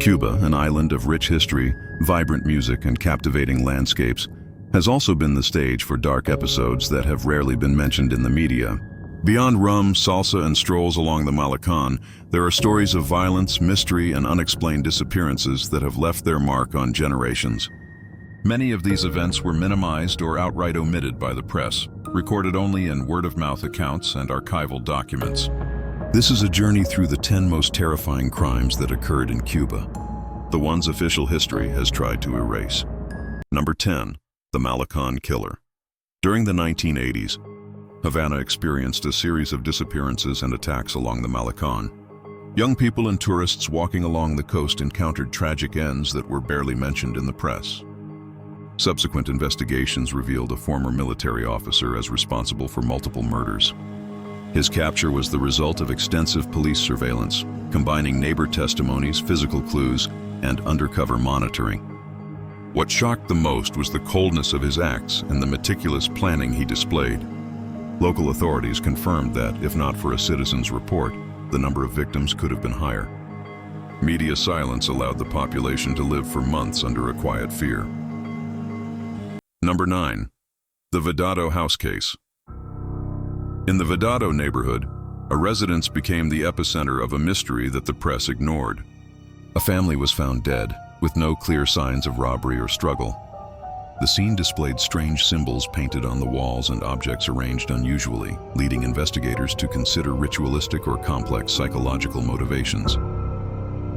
Cuba, an island of rich history, vibrant music, and captivating landscapes, has also been the stage for dark episodes that have rarely been mentioned in the media. Beyond rum, salsa, and strolls along the Malecón, there are stories of violence, mystery, and unexplained disappearances that have left their mark on generations. Many of these events were minimized or outright omitted by the press, recorded only in word-of-mouth accounts and archival documents. This is a journey through the 10 most terrifying crimes that occurred in Cuba, the ones official history has tried to erase. Number 10. The Malecón Killer. During the 1980s, Havana experienced a series of disappearances and attacks along the Malecón. Young people and tourists walking along the coast encountered tragic ends that were barely mentioned in the press. Subsequent investigations revealed a former military officer as responsible for multiple murders. His capture was the result of extensive police surveillance, combining neighbor testimonies, physical clues, and undercover monitoring. What shocked the most was the coldness of his acts and the meticulous planning he displayed. Local authorities confirmed that, if not for a citizen's report, the number of victims could have been higher. Media silence allowed the population to live for months under a quiet fear. Number 9. The Vedado House Case. In the Vedado neighborhood, a residence became the epicenter of a mystery that the press ignored. A family was found dead, with no clear signs of robbery or struggle. The scene displayed strange symbols painted on the walls and objects arranged unusually, leading investigators to consider ritualistic or complex psychological motivations.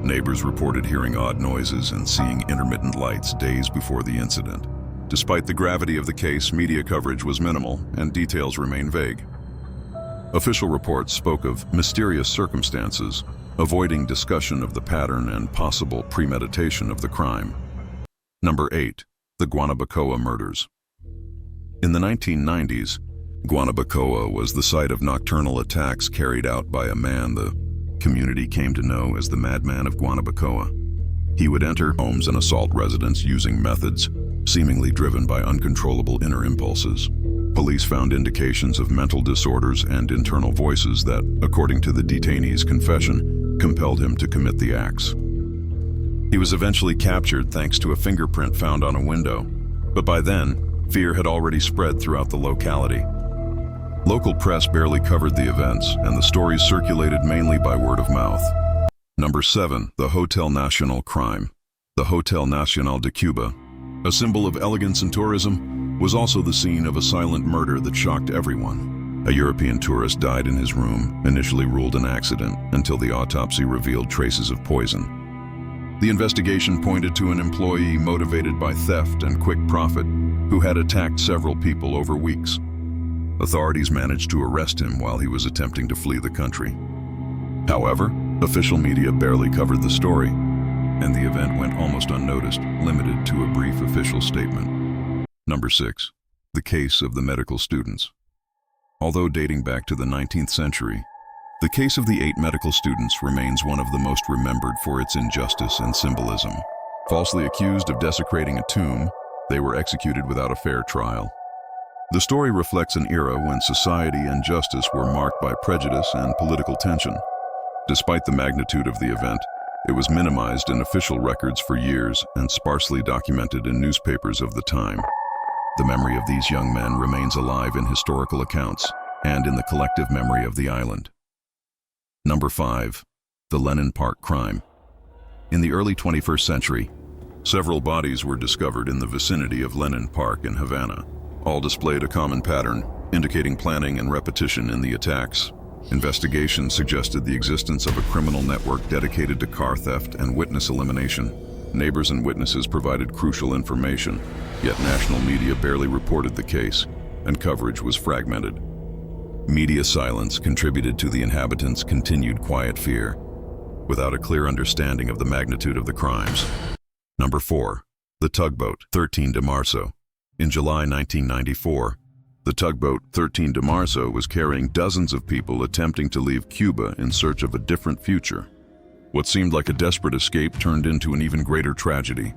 Neighbors reported hearing odd noises and seeing intermittent lights days before the incident. Despite the gravity of the case, media coverage was minimal and details remain vague. Official reports spoke of mysterious circumstances, avoiding discussion of the pattern and possible premeditation of the crime. Number 8. The Guanabacoa Murders. In the 1990s, Guanabacoa was the site of nocturnal attacks carried out by a man the community came to know as the Madman of Guanabacoa. He would enter homes and assault residents using methods seemingly driven by uncontrollable inner impulses. Police found indications of mental disorders and internal voices that, according to the detainee's confession, compelled him to commit the acts. He was eventually captured thanks to a fingerprint found on a window, but by then, fear had already spread throughout the locality. Local press barely covered the events, and the stories circulated mainly by word of mouth. Number 7. The Hotel Nacional Crime. The Hotel Nacional de Cuba, a symbol of elegance and tourism, was also the scene of a silent murder that shocked everyone. A European tourist died in his room, initially ruled an accident, until the autopsy revealed traces of poison. The investigation pointed to an employee motivated by theft and quick profit, who had attacked several people over weeks. Authorities managed to arrest him while he was attempting to flee the country. However, official media barely covered the story, and the event went almost unnoticed, limited to a brief official statement. Number 6. The Case of the Medical Students. Although dating back to the 19th century, the case of the 8 medical students remains one of the most remembered for its injustice and symbolism. Falsely accused of desecrating a tomb, they were executed without a fair trial. The story reflects an era when society and justice were marked by prejudice and political tension. Despite the magnitude of the event, it was minimized in official records for years and sparsely documented in newspapers of the time. The memory of these young men remains alive in historical accounts and in the collective memory of the island. Number 5. The Lenin Park Crime. In the early 21st century, several bodies were discovered in the vicinity of Lenin Park in Havana. All displayed a common pattern, indicating planning and repetition in the attacks. Investigations suggested the existence of a criminal network dedicated to car theft and witness elimination. Neighbors and witnesses provided crucial information, yet national media barely reported the case, and coverage was fragmented. Media silence contributed to the inhabitants' continued quiet fear, without a clear understanding of the magnitude of the crimes. Number 4. The Tugboat, 13 de Marzo. In July 1994, the tugboat 13 de Marzo was carrying dozens of people attempting to leave Cuba in search of a different future. What seemed like a desperate escape turned into an even greater tragedy.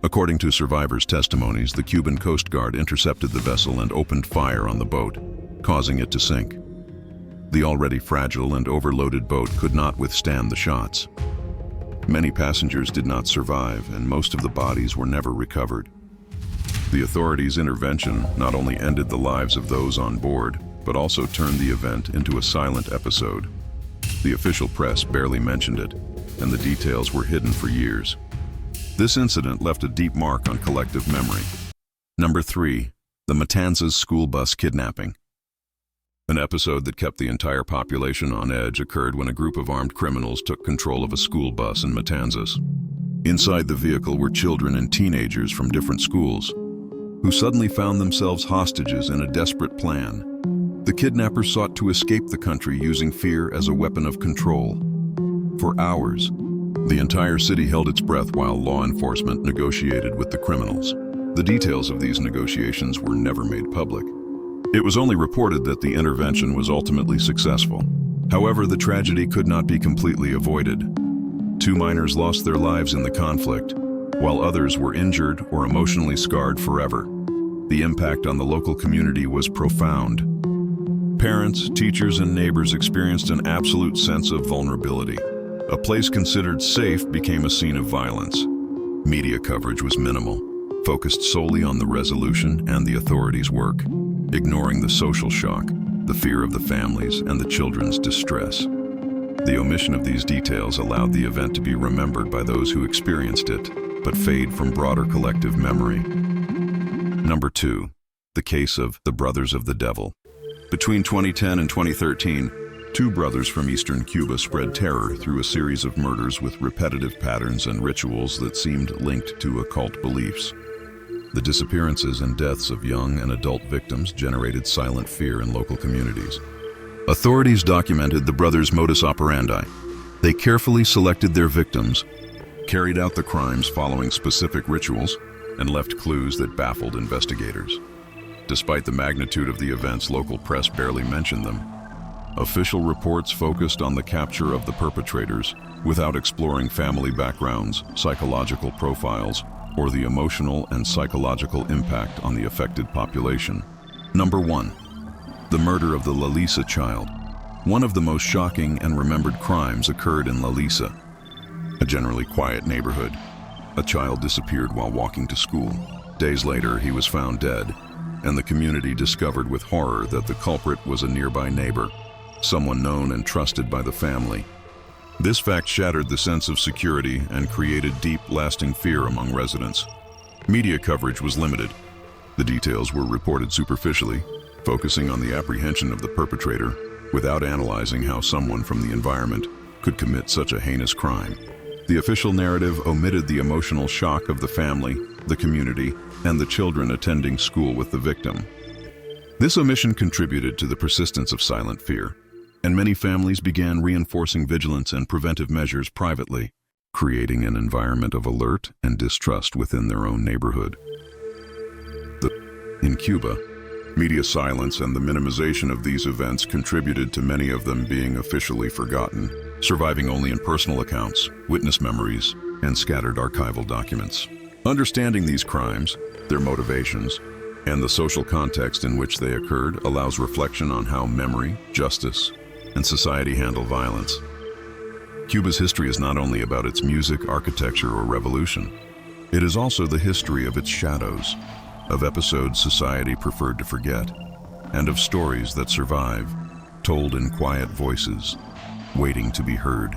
According to survivors' testimonies, the Cuban Coast Guard intercepted the vessel and opened fire on the boat, causing it to sink. The already fragile and overloaded boat could not withstand the shots. Many passengers did not survive, and most of the bodies were never recovered. The authorities' intervention not only ended the lives of those on board, but also turned the event into a silent episode. The official press barely mentioned it, and the details were hidden for years. This incident left a deep mark on collective memory. Number 3. The Matanzas school bus kidnapping. An episode that kept the entire population on edge occurred when a group of armed criminals took control of a school bus in Matanzas. Inside the vehicle were children and teenagers from different schools, who suddenly found themselves hostages in a desperate plan. The kidnappers sought to escape the country using fear as a weapon of control. For hours, the entire city held its breath while law enforcement negotiated with the criminals. The details of these negotiations were never made public. It was only reported that the intervention was ultimately successful. However, the tragedy could not be completely avoided. 2 minors lost their lives in the conflict, while others were injured or emotionally scarred forever. The impact on the local community was profound. Parents, teachers, and neighbors experienced an absolute sense of vulnerability. A place considered safe became a scene of violence. Media coverage was minimal, focused solely on the resolution and the authorities' work, ignoring the social shock, the fear of the families, and the children's distress. The omission of these details allowed the event to be remembered by those who experienced it, but fade from broader collective memory. Number 2. The case of the Brothers of the Devil. Between 2010 and 2013, 2 brothers from eastern Cuba spread terror through a series of murders with repetitive patterns and rituals that seemed linked to occult beliefs. The disappearances and deaths of young and adult victims generated silent fear in local communities. Authorities documented the brothers' modus operandi. They carefully selected their victims, carried out the crimes following specific rituals, and left clues that baffled investigators. Despite the magnitude of the events, local press barely mentioned them. Official reports focused on the capture of the perpetrators without exploring family backgrounds, psychological profiles, or the emotional and psychological impact on the affected population. Number 1. The murder of the La Lisa child. One of the most shocking and remembered crimes occurred in La Lisa, a generally quiet neighborhood. A child disappeared while walking to school. Days later, he was found dead, and the community discovered with horror that the culprit was a nearby neighbor, someone known and trusted by the family. This fact shattered the sense of security and created deep, lasting fear among residents. Media coverage was limited. The details were reported superficially, focusing on the apprehension of the perpetrator without analyzing how someone from the environment could commit such a heinous crime. The official narrative omitted the emotional shock of the family, the community, and the children attending school with the victim. This omission contributed to the persistence of silent fear, and many families began reinforcing vigilance and preventive measures privately, creating an environment of alert and distrust within their own neighborhood. In Cuba, media silence and the minimization of these events contributed to many of them being officially forgotten, surviving only in personal accounts, witness memories, and scattered archival documents. Understanding these crimes, their motivations, and the social context in which they occurred allows reflection on how memory, justice, and society handle violence. Cuba's history is not only about its music, architecture, or revolution. It is also the history of its shadows, of episodes society preferred to forget, and of stories that survive, told in quiet voices, waiting to be heard.